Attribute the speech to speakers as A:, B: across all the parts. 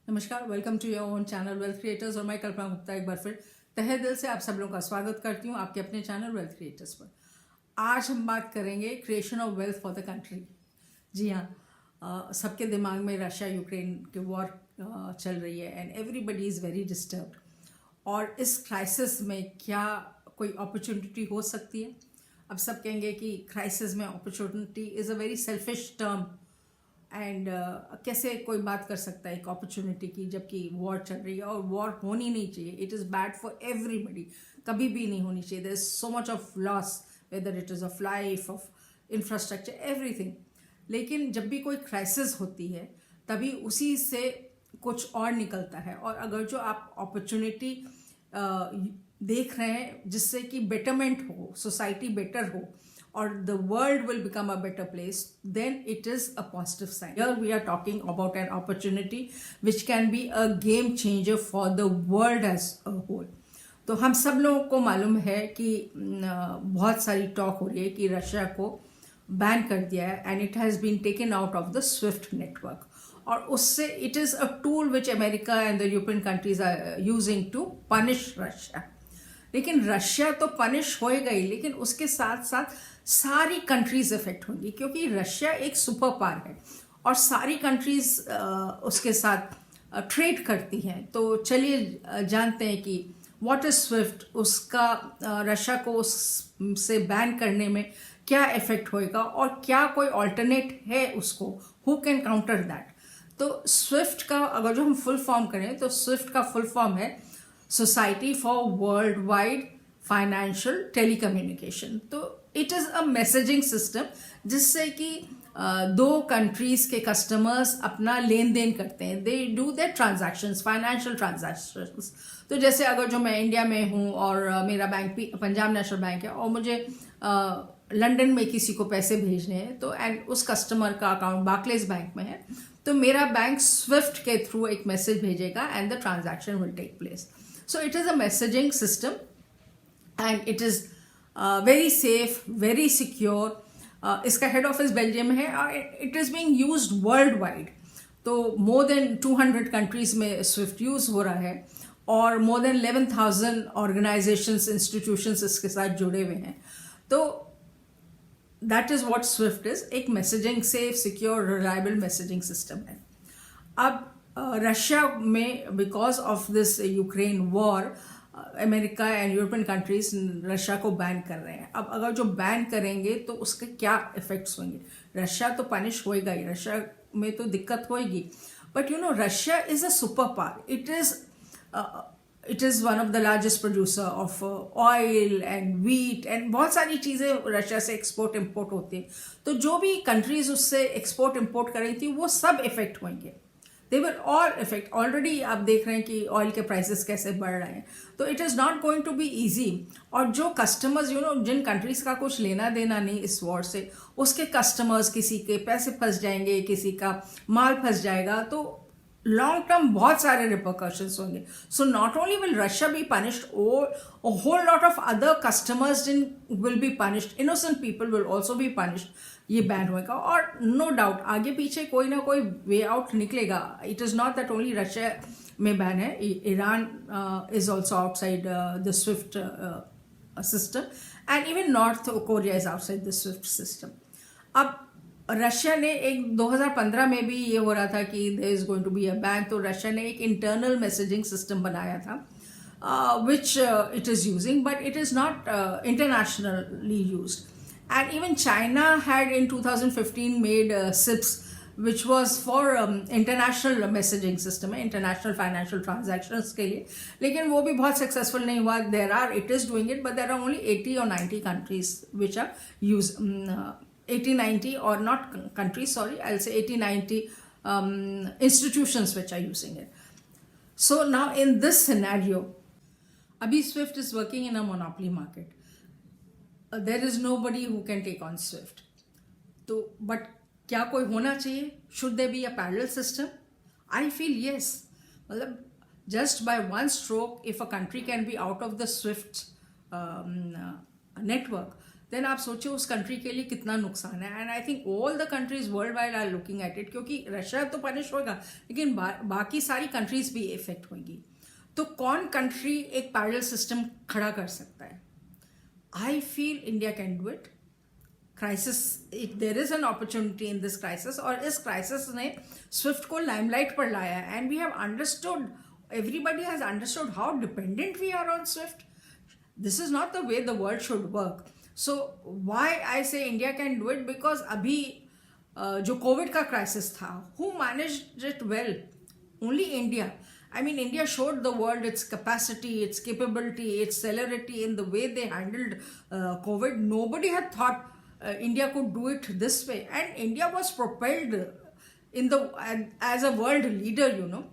A: नमस्कार, welcome to your own channel wealth creators. और मैं कल्पना गुप्ता एक बार फिर तहे दिल से आप सब लोगों का स्वागत करती हूँ आपके अपने चैनल वेल्थ क्रिएटर्स पर। आज हम बात करेंगे creation of wealth for the country. जी हाँ, सबके दिमाग में रशिया यूक्रेन के वॉर चल रही है and everybody is very disturbed. और इस क्राइसिस में क्या कोई अपॉर्चुनिटी हो सकती है? अब सब कहेंगे कि क्राइसिस में opportunity is a very selfish term and कैसे कोई बात कर सकता है एक अपॉर्चुनिटी की जबकि वॉर चल रही है। और वॉर होनी नहीं चाहिए, it is bad for everybody, कभी भी नहीं होनी चाहिए। There is so much of loss, whether it is of life, of infrastructure, everything. लेकिन जब भी कोई क्राइसिस होती है तभी उसी से कुछ और निकलता है। और अगर जो आप अपॉर्चुनिटी देख रहे हैं जिससे कि बेटरमेंट हो, सोसाइटी बेटर हो, or the world will become a better place, then it is a positive sign. Here we are talking about an opportunity which can be a game changer for the world as a whole. तो हम सब लोगों को मालूम है कि बहुत सारी टॉक हो रही है कि रशिया को बैन कर दिया है and it has been taken out of the SWIFT network. और उससे it is a tool which America and the European countries are using to punish Russia. लेकिन रशिया तो पनिश होएगा ही, लेकिन उसके साथ साथ सारी कंट्रीज इफेक्ट होंगी, क्योंकि रशिया एक सुपर पावर है और सारी कंट्रीज उसके साथ ट्रेड करती हैं। तो चलिए जानते हैं कि व्हाट इज स्विफ्ट, उसका रशिया को उससे बैन करने में क्या इफेक्ट होएगा और क्या कोई ऑल्टरनेट है उसको, हु कैन काउंटर दैट। तो स्विफ्ट का अगर जो हम फुल फॉर्म करें तो स्विफ्ट का फुल फॉर्म है society for world wide financial telecommunication. तो it is a messaging system जिससे कि दो कंट्रीज़ के कस्टमर्स अपना लेन देन करते हैं, they do their transactions, financial transactions. तो जैसे अगर जो मैं इंडिया में हूँ और मेरा बैंक पंजाब नेशनल बैंक है और मुझे लंदन में किसी को पैसे भेजने हैं, तो एंड उस कस्टमर का अकाउंट बार्कलेज बैंक में है, तो मेरा बैंक स्विफ्ट के थ्रू एक मैसेज भेजेगा and the transaction will take place. So it is a messaging system and it is very safe, very secure. इसका हेड ऑफिस बेल्जियम है और it is being used world wide. तो more than 200 countries में Swift use हो रहा है और more than 11,000 organisations, institutions इसके साथ जुड़े हुए हैं। तो that is what SWIFT is, एक messaging safe, secure, reliable messaging system है। अब रशिया में because of this Ukraine war America and European countries Russia को बैन कर रहे हैं। अब अगर जो बैन करेंगे तो उसके क्या इफेक्ट्स होंगे? रशिया तो पनिश होएगा ही, रशिया में तो दिक्कत होएगी, but you know Russia is a super power. It is one of the largest producer of oil and wheat and बहुत सारी चीज़ें रशिया से एक्सपोर्ट इम्पोर्ट होती हैं। तो जो भी कंट्रीज उससे एक्सपोर्ट इम्पोर्ट कर रही थी वो सब इफेक्ट होंगे, they will all effect. Already आप देख रहे हैं कि ऑयल के प्राइसेस कैसे बढ़ रहे हैं। तो it is not going to be easy. और जो कस्टमर्स जिन कंट्रीज का कुछ लेना देना नहीं इस वॉर से, उसके कस्टमर्स, किसी के पैसे फंस जाएंगे, किसी का माल फंस जाएगा, तो लॉन्ग टर्म बहुत सारे रिपरकशंस होंगे। So not only will Russia be punished, और a whole lot of other customers will be punished, innocent people will also be punished। ये बैन होएगा और नो डाउट आगे पीछे कोई ना कोई वे आउट निकलेगा। It is not that only Russia में बैन है, Iran is also outside the Swift system and even north Korea is outside the Swift system. अब रशिया ने एक 2015 में भी ये हो रहा था कि there is going to be a ban, तो रशिया ने एक इंटरनल मैसेजिंग सिस्टम बनाया था which it is using, but it is not internationally used. And even China had in 2015 made SIPS, which was for international messaging system, international financial transactions के लिए, लेकिन वो भी बहुत successful नहीं हुआ। It is doing it, but there are only 80 or 90 countries which are 80-90 or not countries, sorry, I'll say 80-90 institutions which are using it. So now in this scenario, अभी SWIFT is working in a monopoly market, there is nobody who can take on SWIFT. तो but क्या कोई होना चाहिए? Should there be a parallel system? I feel yes. मतलब just by one stroke, if a country can be out of the SWIFT network, then आप सोचो उस country के लिए कितना नुकसान है. And I think all the countries world wide are looking at it, क्योंकि रशिया तो पनिश होगा लेकिन बाकी सारी कंट्रीज भी इफेक्ट होंगी. तो कौन कंट्री एक पैरेलल सिस्टम खड़ा कर सकता है? I feel India can do it. Crisis, there is an opportunity in this crisis, और इस क्राइसिस ने स्विफ्ट को लाइमलाइट पर लाया है. And we have understood, everybody has understood how dependent we are on SWIFT. This is not the way the world should work. So why I say India can do it? Because अभी जो Covid का crisis था, who managed it well? Only India. I mean, India showed the world its capacity, its capability, its celerity in the way they handled COVID. Nobody had thought India could do it this way, and India was propelled in the as a world leader. You know,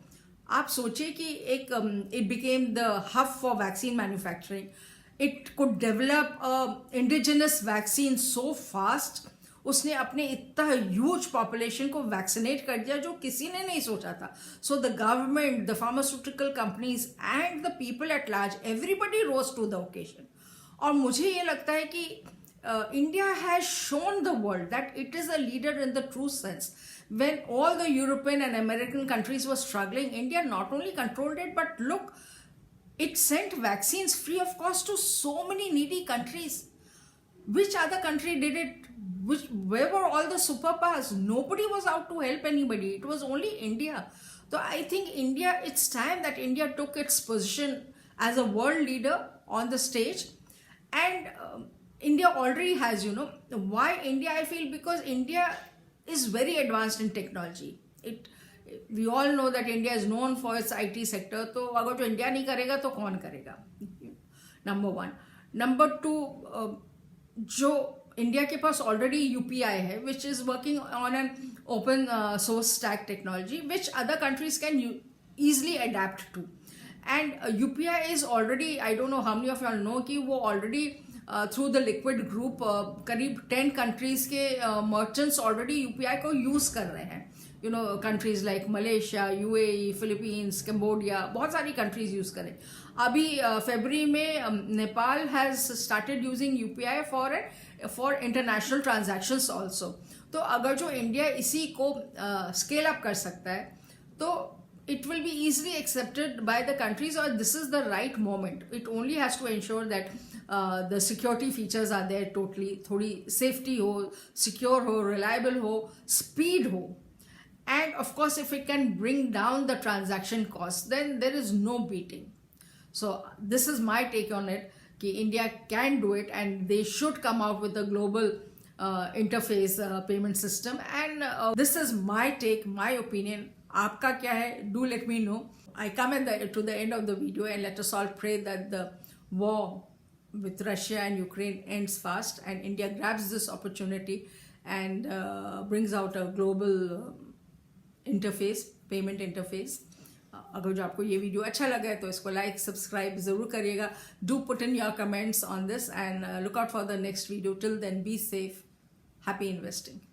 A: आप सोचिए कि एक it became the hub for vaccine manufacturing. It could develop indigenous vaccine so fast. उसने अपने इतना huge population को vaccinate कर दिया जो किसी ने नहीं सोचा था. So the government, the pharmaceutical companies and the people at large, everybody rose to the occasion. और मुझे ये लगता है कि India has shown the world that it is a leader in the true sense. When all the European and American countries were struggling, India not only controlled it, but look, it sent vaccines free of cost to so many needy countries. Which other country did it? Where were all the superpowers? Nobody was out to help anybody. It was only India. So I think India, it's time that India took its position as a world leader on the stage. And India already has, you know, why India, I feel, because India is very advanced in technology. We all know that India is known for its IT sector. तो अगर जो India नहीं करेगा तो कौन करेगा? Number one. Number two, जो India के पास ऑलरेडी UPI है, which is working on an open source stack technology, which other countries can easily adapt to. And UPI is already, I don't know how many of you all know कि वो already through the liquid group करीब 10 countries के merchants already UPI को use कर रहे हैं. You know, countries like Malaysia, UAE, Philippines, Cambodia, बहुत सारी कंट्रीज यूज करें. अभी फरवरी में Nepal has started using UPI for international transactions also. तो अगर जो इंडिया इसी को स्केल अप कर सकता है तो it will be easily accepted by the countries, or this is the right moment. It only has to ensure that the security features are there totally, थोड़ी safety हो, secure हो, reliable हो, speed हो, and of course if it can bring down the transaction cost, then there is no beating. So this is my take on it, कि India can do it and they should come out with a global interface payment system. And this is my take, my opinion. आपका क्या है? Do let me know. I come to the end of the video, and let us all pray that the war with Russia and Ukraine ends fast and India grabs this opportunity and brings out a global interface, payment interface. अगर जो आपको ये video अच्छा लगा है तो इसको like, subscribe ज़रूर करिएगा. Do put in your comments on this and look out for the next video. Till then, be safe. Happy investing.